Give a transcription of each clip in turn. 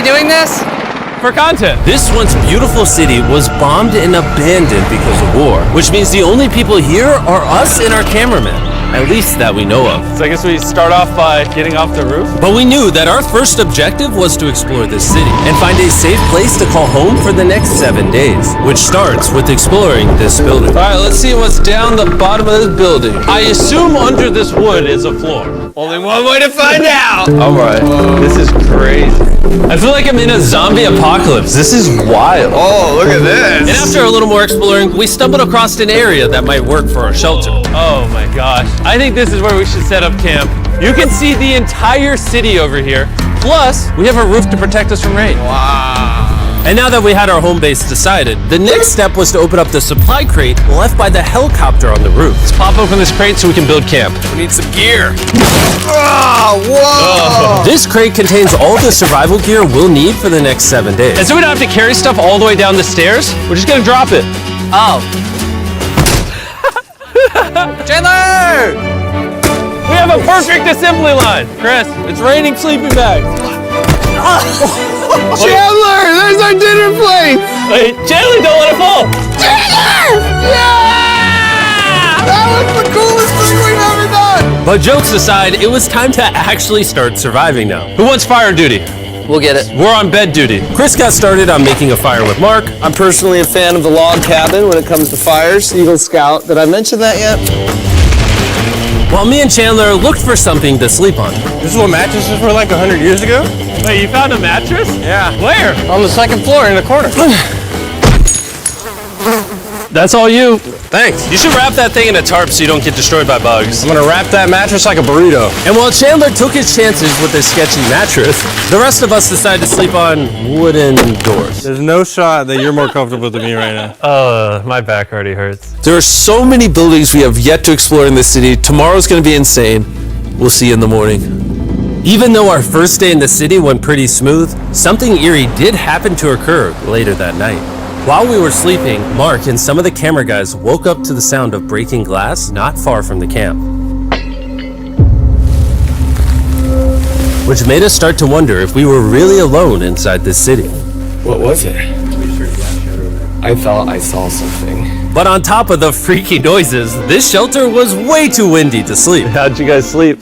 we doing this? For content. This once beautiful city was bombed and abandoned because of war, which means the only people here are us and our cameraman. At least that we know of. So I guess we start off by getting off the roof. But we knew that our first objective was to explore this city and find a safe place to call home for the next 7 days, which starts with exploring this building. All right, let's see what's down the bottom of this building. I assume under this wood is a floor. Only one way to find out. All right, this is crazy. I feel like I'm in a zombie apocalypse. This is wild. Oh, look at this. And after a little more exploring, we stumbled across an area that might work for our shelter. Oh my gosh. I think this is where we should set up camp. You can see the entire city over here. Plus, we have a roof to protect us from rain. Wow. And now that we had our home base decided, the next step was to open up the supply crate left by the helicopter on the roof. Let's pop open this crate so we can build camp. We need some gear. Oh, whoa. This crate contains all the survival gear we'll need for the next 7 days. And so we don't have to carry stuff all the way down the stairs. We're just gonna drop it. Oh. Chandler! We have a perfect assembly line. Chris, it's raining sleeping bags. Chandler, there's our dinner plate. Wait, Chandler, don't let it fall. Chandler! Yeah! That was the coolest thing we've ever done. But jokes aside, it was time to actually start surviving now. Who wants fire duty? We'll get it. We're on bed duty. Chris got started on making a fire with Mark. I'm personally a fan of the log cabin when it comes to fires. Eagle Scout. Did I mention that yet? While me and Chandler looked for something to sleep on. This is what mattresses were like 100 years ago? Wait, you found a mattress? Yeah. Where? On the second floor in the corner. That's all you. Thanks. You should wrap that thing in a tarp so you don't get destroyed by bugs. I'm gonna wrap that mattress like a burrito. And while Chandler took his chances with his sketchy mattress, the rest of us decided to sleep on wooden doors. There's no shot that you're more comfortable than me right now. My back already hurts. There are so many buildings we have yet to explore in this city. Tomorrow's gonna be insane. We'll see you in the morning. Even though our first day in the city went pretty smooth, something eerie did happen to occur later that night. While we were sleeping, Mark and some of the camera guys woke up to the sound of breaking glass not far from the camp. Which made us start to wonder if we were really alone inside this city. What was it? I thought I saw something. But on top of the freaky noises, this shelter was way too windy to sleep. How'd you guys sleep?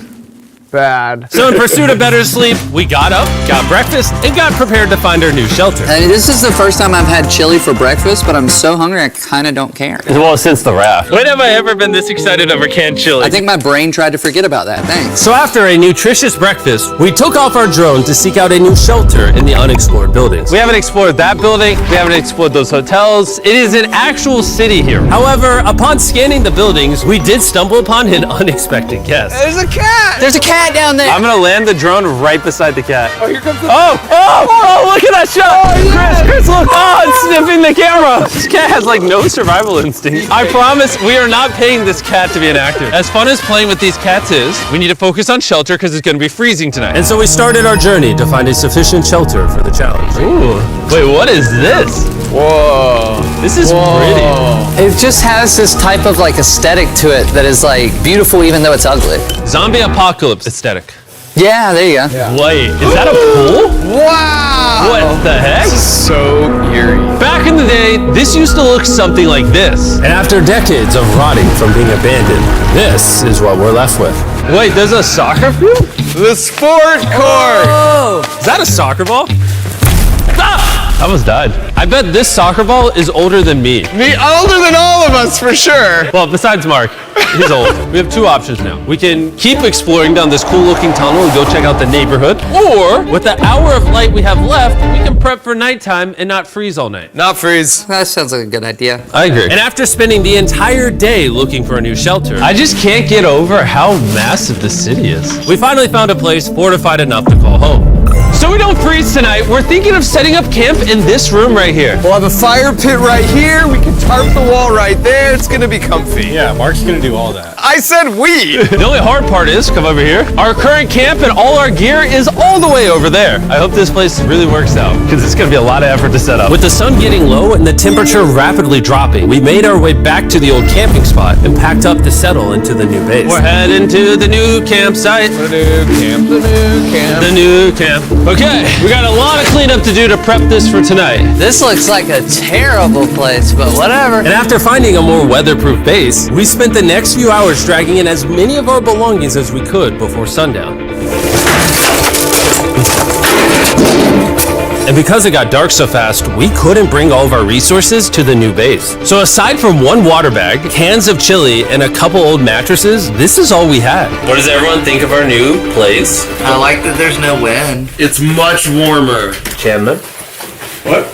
Bad. So in pursuit of better sleep, we got up, got breakfast, and got prepared to find our new shelter. I mean, this is the first time I've had chili for breakfast, but I'm so hungry I kind of don't care. Well, since the raft. When have I ever been this excited over canned chili? I think my brain tried to forget about that. Thanks. So after a nutritious breakfast, we took off our drone to seek out a new shelter in the unexplored buildings. We haven't explored that building. We haven't explored those hotels. It is an actual city here. However, upon scanning the buildings, we did stumble upon an unexpected guest. There's a cat! There's a cat down there. I'm gonna land the drone right beside the cat. Oh, here comes the... Oh, look at that shot! Chris, look! Oh, it's sniffing the camera! This cat has like no survival instinct. I promise we are not paying this cat to be an actor. As fun as playing with these cats is, we need to focus on shelter because it's gonna be freezing tonight. And so we started our journey to find a sufficient shelter for the challenge. Ooh, wait, what is this? Whoa. This is pretty. It just has this type of like aesthetic to it that is like beautiful even though it's ugly. Zombie apocalypse aesthetic. Yeah, there you go. Yeah. Wait, is that a pool? Wow. What the heck? This is so eerie. Back in the day, this used to look something like this. And after decades of rotting from being abandoned, this is what we're left with. Wait, there's a soccer field? The sport court. Oh! Is that a soccer ball? Ah! I almost died. I bet this soccer ball is older than me. Me older than all of us, for sure. Well, besides Mark. He's old. We have two options now. We can keep exploring down this cool looking tunnel and go check out the neighborhood. Or, with the hour of light we have left, we can prep for nighttime and not freeze all night. Not freeze. That sounds like a good idea. I agree. And after spending the entire day looking for a new shelter, I just can't get over how massive the city is. we finally found a place fortified enough to call home. So we don't freeze tonight, we're thinking of setting up camp in this room right here. We'll have a fire pit right here. We can tarp the wall right there. It's gonna be comfy. Yeah, Mark's gonna do all that. I said we. The only hard part is, come over here, our current camp and all our gear is all the way over there. I hope this place really works out, because it's gonna be a lot of effort to set up. With the sun getting low and the temperature rapidly dropping, we made our way back to the old camping spot and packed up to settle into the new base. We're heading to the new campsite. The new camp. The new camp. The new camp. Okay, we got a lot of cleanup to do to prep this for tonight. This looks like a terrible place, but whatever. And after finding a more weatherproof base, we spent the next few hours dragging in as many of our belongings as we could before sundown. And because it got dark so fast, we couldn't bring all of our resources to the new base. So aside from one water bag, cans of chili, and a couple old mattresses, this is all we had. What does everyone think of our new place? I like that there's no wind. It's much warmer. Chandler? What?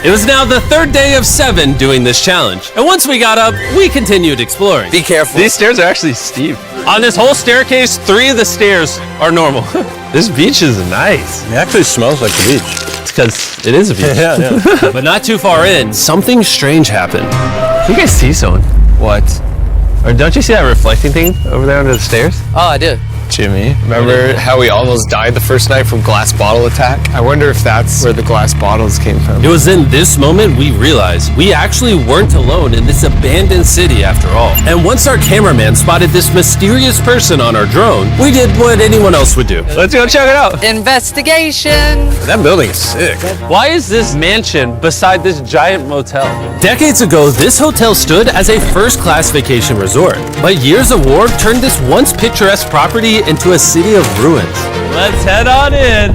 It was now the third day of 7 doing this challenge. And once we got up, we continued exploring. Be careful. These stairs are actually steep. On this whole staircase, 3 of the stairs are normal. This beach is nice. It actually smells like the beach. It's because it is a beach. Yeah. But not too far in, something strange happened. You guys see someone? What? Or don't you see that reflecting thing over there under the stairs? Oh, I do. Jimmy, remember how we almost died the first night from glass bottle attack? I wonder if that's where the glass bottles came from. It was in this moment we realized we actually weren't alone in this abandoned city after all. And once our cameraman spotted this mysterious person on our drone, we did what anyone else would do. Let's go check it out. Investigation. That building is sick. Why is this mansion beside this giant motel? Decades ago, this hotel stood as a first-class vacation resort. But years of war turned this once picturesque property into a city of ruins. Let's head on in.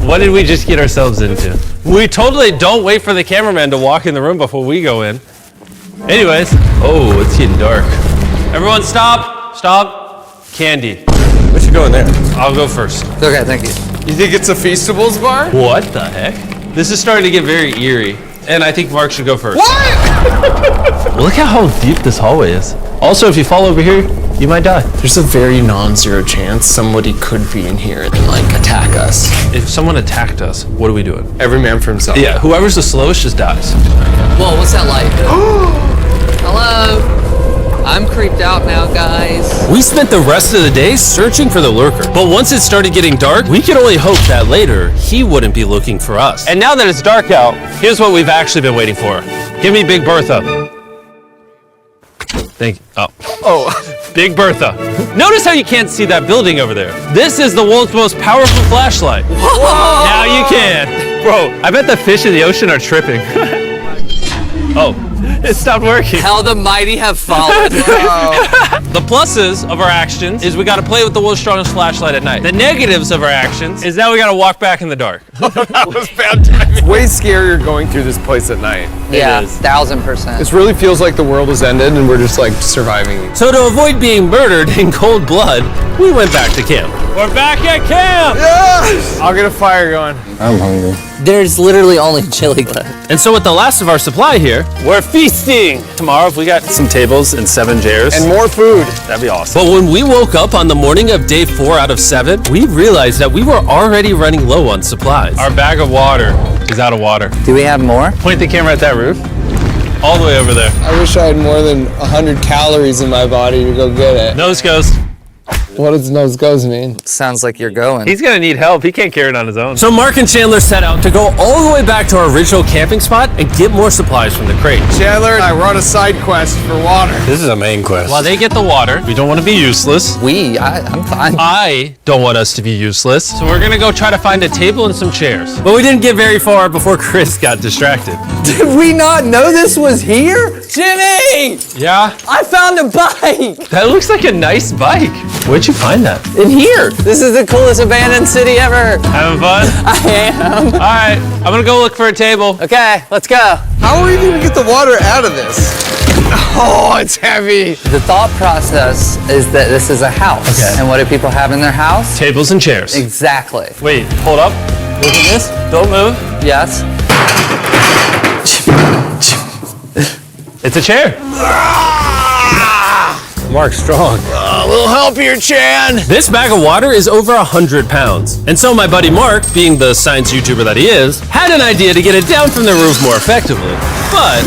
What did we just get ourselves into? We totally don't wait for the cameraman to walk in the room before we go in. Anyways, oh, it's getting dark. Everyone stop, stop. Candy. We should go in there. I'll go first. Okay, thank you. You think it's a Feastables bar? What the heck? This is starting to get very eerie. And I think Mark should go first. What? Look at how deep this hallway is. Also, if you fall over here, you might die. There's a very non-zero chance somebody could be in here and like attack us. If someone attacked us, what are we doing? Every man for himself. Yeah, whoever's the slowest just dies. Whoa, what's that light? Hello? I'm creeped out now, guys. We spent the rest of the day searching for the lurker. But once it started getting dark, we could only hope that later he wouldn't be looking for us. And now that it's dark out, here's what we've actually been waiting for. Give me Big Bertha. Thank you. Oh, Big Bertha. Notice how you can't see that building over there. This is the world's most powerful flashlight. Whoa. Now you can. Bro, I bet the fish in the ocean are tripping. Oh, it stopped working. How the mighty have fallen. The pluses of our actions is we got to play with the world's strongest flashlight at night. The negatives of our actions is now we got to walk back in the dark. That was bad timing. Way scarier going through this place at night. Yeah, 1000%. This really feels like the world has ended and we're just like surviving. So to avoid being murdered in cold blood, we went back to camp. We're back at camp. Yes! I'll get a fire going. I'm hungry. There's literally only chili left. And so with the last of our supply here, We're feasting. Tomorrow, if we got Some tables and 7 chairs. And more food. that'd be awesome. but when we woke up on the morning of day 4 out of 7, we realized that we were already running low on supplies. Our bag of water is out of water. Do we have more? Point the camera at that roof. All the way over there. I wish I had more than 100 calories in my body to go get it. Nose goes. What does nose goes mean? Sounds like you're going. He's gonna need help. He can't carry it on his own. So Mark and Chandler set out to go all the way back to our original camping spot and get more supplies from the crate. Chandler and I run a side quest for water. This is a main quest. While they get the water, we don't want to be useless. I'm fine. I don't want us to be useless. So we're gonna go try to find a table and some chairs. But we didn't get very far before Chris got distracted. Did we not know this was here? Jimmy! Yeah? I found a bike! That looks like a nice bike. Where'd you find that? In here! This is the coolest abandoned city ever! Having fun? I am! All right, I'm gonna go look for a table. Okay, let's go. How are we gonna get the water out of this? Oh, it's heavy. The thought process is that this is a house. Okay. And what do people have in their house? Tables and chairs. Exactly. Wait, hold up. Look at this. Don't move. Yes. It's a chair. Mark's strong. A little help here, Chan. This bag of water is over 100 pounds. And so my buddy Mark, being the science YouTuber that he is, had an idea to get it down from the roof more effectively. But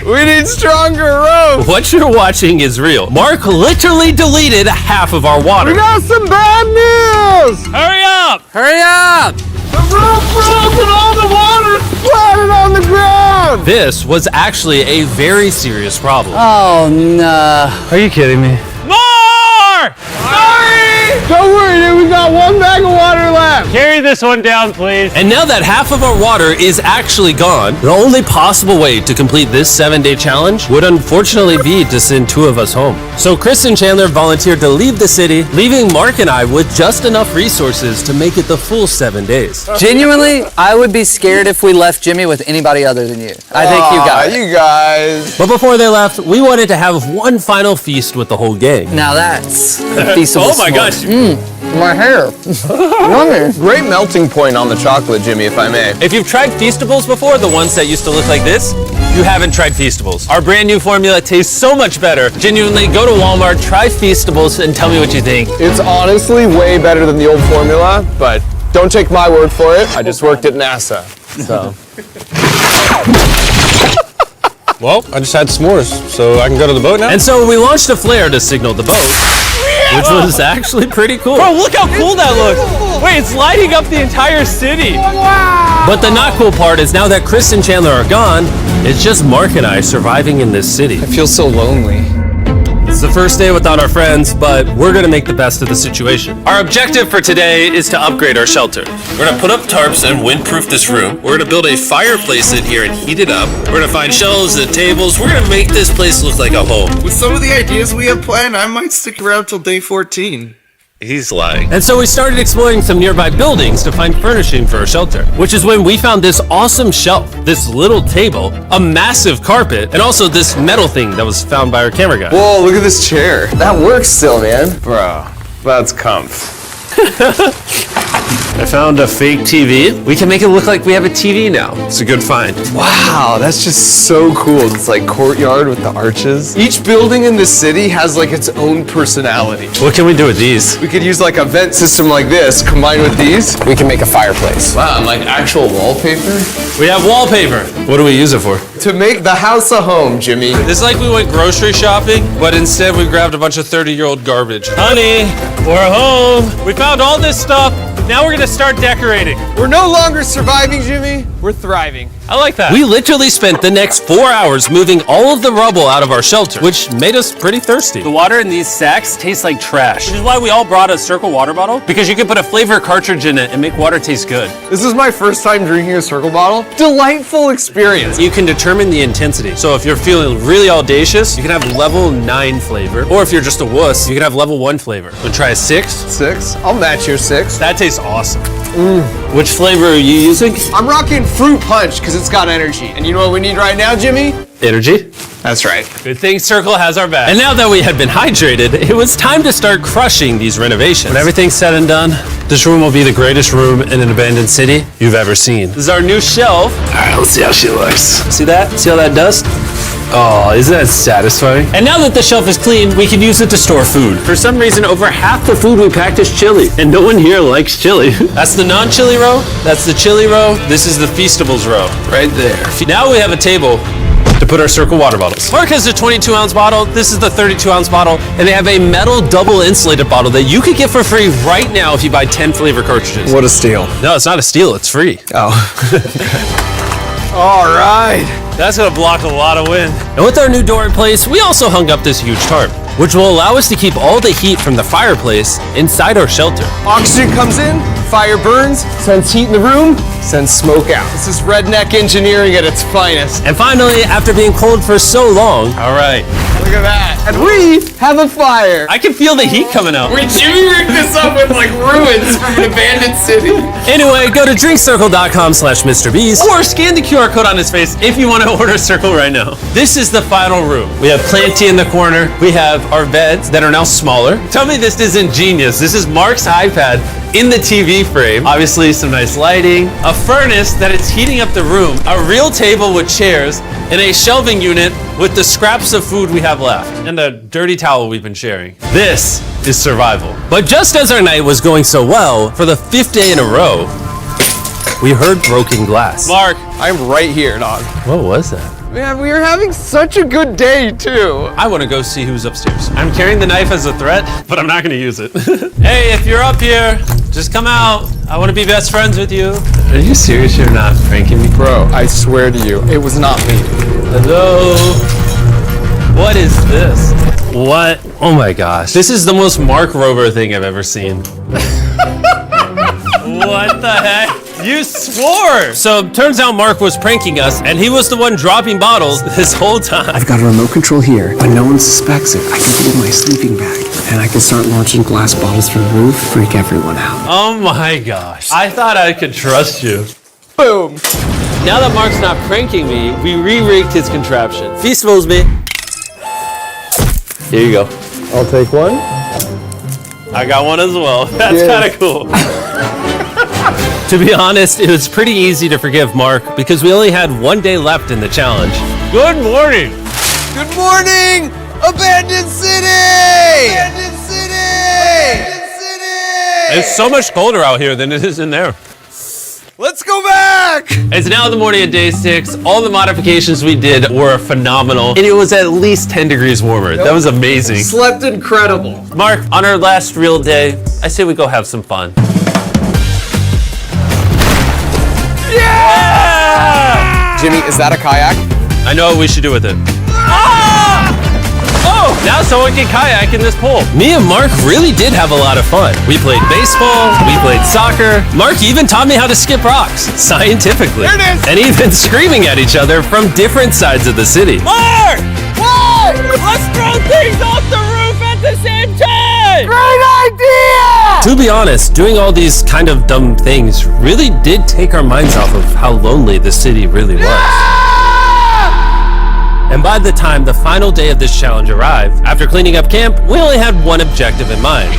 We need stronger rope. what you're watching is real. Mark literally deleted half of our water. We got some bad news. Hurry up! Hurry up! The rope broke and all the water splattered on the ground. him! This was actually a very serious problem. Oh, no. Are you kidding me? More! Don't worry, dude. We got one bag of water left. Carry this one down, please. And now that half of our water is actually gone, the only possible way to complete this 7-day challenge would unfortunately be to send 2 of us home. So Chris and Chandler volunteered to leave the city, leaving Mark and I with just enough resources to make it the full 7 days. Genuinely, I would be scared if we left Jimmy with anybody other than you. I think you got it. You guys. But before they left, we wanted to have one final feast with the whole gang. Now that's a feastable Oh my s'more. gosh. My hair. Great melting point on the chocolate, Jimmy, if I may. If you've tried Feastables before, the ones that used to look like this, you haven't tried Feastables. Our brand new formula tastes so much better. Genuinely, go to Walmart, try Feastables, and tell me what you think. It's honestly way better than the old formula, but don't take my word for it. I just worked at NASA, so. Well, I just had s'mores, so I can go to the boat now? And so we launched a flare to signal the boat, which was actually pretty cool. Bro, look how cool that looks. Wait, it's lighting up the entire city. But the not cool part is now that Chris and Chandler are gone, it's just Mark and I surviving in this city. I feel so lonely. It's the first day without our friends, but we're gonna make the best of the situation. Our objective for today is to upgrade our shelter. We're gonna put up tarps and windproof this room. We're gonna build a fireplace in here and heat it up. We're gonna find shelves and tables. We're gonna make this place look like a home. With some of the ideas we have planned, I might stick around till day 14. He's lying. And so we started exploring some nearby buildings to find furnishing for our shelter, which is when we found this awesome shelf, this little table, a massive carpet, and also this metal thing that was found by our camera guy. Whoa, look at this chair. That works still, man. Bro, that's comf. I found a fake TV. We can make it look like we have a TV now. It's a good find. Wow, that's just so cool. It's like courtyard with the arches. Each building in the city has like its own personality. What can we do with these? We could use like a vent system like this, combined with these. We can make a fireplace. Wow, and like actual wallpaper. We have wallpaper. What do we use it for? To make the house a home, Jimmy. It's like we went grocery shopping, but instead we grabbed a bunch of 30-year-old garbage. Honey, we're home. We found all this stuff. Now we're gonna start decorating. We're no longer surviving, Jimmy. We're thriving. I like that. We literally spent the next 4 hours moving all of the rubble out of our shelter, which made us pretty thirsty. The water in these sacks tastes like trash. Which is why we all brought a Circle water bottle, because you can put a flavor cartridge in it and make water taste good. This is my first time drinking a Circle bottle. Delightful experience. You can determine the intensity. So if you're feeling really audacious, you can have level 9 flavor. Or if you're just a wuss, you can have level 1 flavor. Wanna try a 6? 6? I'll match your 6. That tastes awesome. Which flavor are you using? I'm rocking Fruit Punch because it's got energy. And you know what we need right now, Jimmy? Energy. That's right. Good thing Circle has our back. And now that we had been hydrated, it was time to start crushing these renovations. When everything's said and done, this room will be the greatest room in an abandoned city you've ever seen. This is our new shelf. All right, let's see how she looks. See that? See all that dust? Oh, isn't that satisfying? And now that the shelf is clean, we can use it to store food. For some reason, over half the food we packed is chili, and no one here likes chili. That's the non-chili row, that's the chili row, this is the Feastables row, right there. Now we have a table to put our Circle water bottles. Mark has a 22-ounce bottle, this is the 32-ounce bottle, and they have a metal double insulated bottle that you could get for free right now if you buy 10 flavor cartridges. What a steal. No, it's not a steal, it's free. Oh. All right. That's gonna block a lot of wind. And with our new door in place, we also hung up this huge tarp, which will allow us to keep all the heat from the fireplace inside our shelter. Oxygen comes in, fire burns, sends heat in the room, sends smoke out. This is redneck engineering at its finest. And finally, after being cold for so long, All right. Look at that. And we have a fire. I can feel the heat coming out. Wait, Jimmy rigged this up with like ruins from an abandoned city. anyway, go to drinkcircle.com/MrBeast. Or scan the QR code on his face if you want to order Circle right now. This is the final room. We have Planty in the corner. We have our beds that are now smaller. Tell me this isn't genius. This is Mark's iPad in the TV frame. Obviously some nice lighting, a furnace that is heating up the room, a real table with chairs, and a shelving unit with the scraps of food we have left, and a dirty towel we've been sharing. This is survival. But just as our night was going so well, for the 5th day in a row, we heard broken glass. Mark, I'm right here, dog. What was that? Man, we are having such a good day, too. I want to go see who's upstairs. I'm carrying the knife as a threat, but I'm not going to use it. Hey, if you're up here, Just come out. I want to be best friends with you. Are you serious? You're not pranking me? Bro, I swear to you, it was not me. Hello? What is this? What? Oh my gosh. This is the most Mark Rover thing I've ever seen. What the heck? You swore! So turns out Mark was pranking us, and he was the one dropping bottles this whole time. I've got a remote control here, but no one suspects it. I can put it in my sleeping bag, and I can start launching glass bottles from the roof, freak everyone out. Oh my gosh. I thought I could trust you. Boom. Now that Mark's not pranking me, we re-rigged his contraption. Feastables me. Here you go. I'll take one. I got one as well. That's Yeah. kind of cool. To be honest, it was pretty easy to forgive Mark because we only had 1 day left in the challenge. Good morning. Good morning, Abandoned City! Abandoned City! Abandoned City! It's so much colder out here than it is in there. Let's go back! It's now the morning of day 6. All the modifications we did were phenomenal, and it was at least 10 degrees warmer. That was amazing. Slept incredible. Mark, on our last real day, I say we go have some fun. Yeah! Jimmy, is that a kayak? I know what we should do with it. Ah! Oh, now someone can kayak in this pool. Me and Mark really did have a lot of fun. We played baseball, we played soccer. Mark even taught me how to skip rocks, scientifically. There it is. And even screaming at each other from different sides of the city. Mark! What? Let's throw things off the roof at the same time! Great idea! To be honest, doing all these kind of dumb things really did take our minds off of how lonely the city really was. And by the time the final day of this challenge arrived, after cleaning up camp, we only had one objective in mind.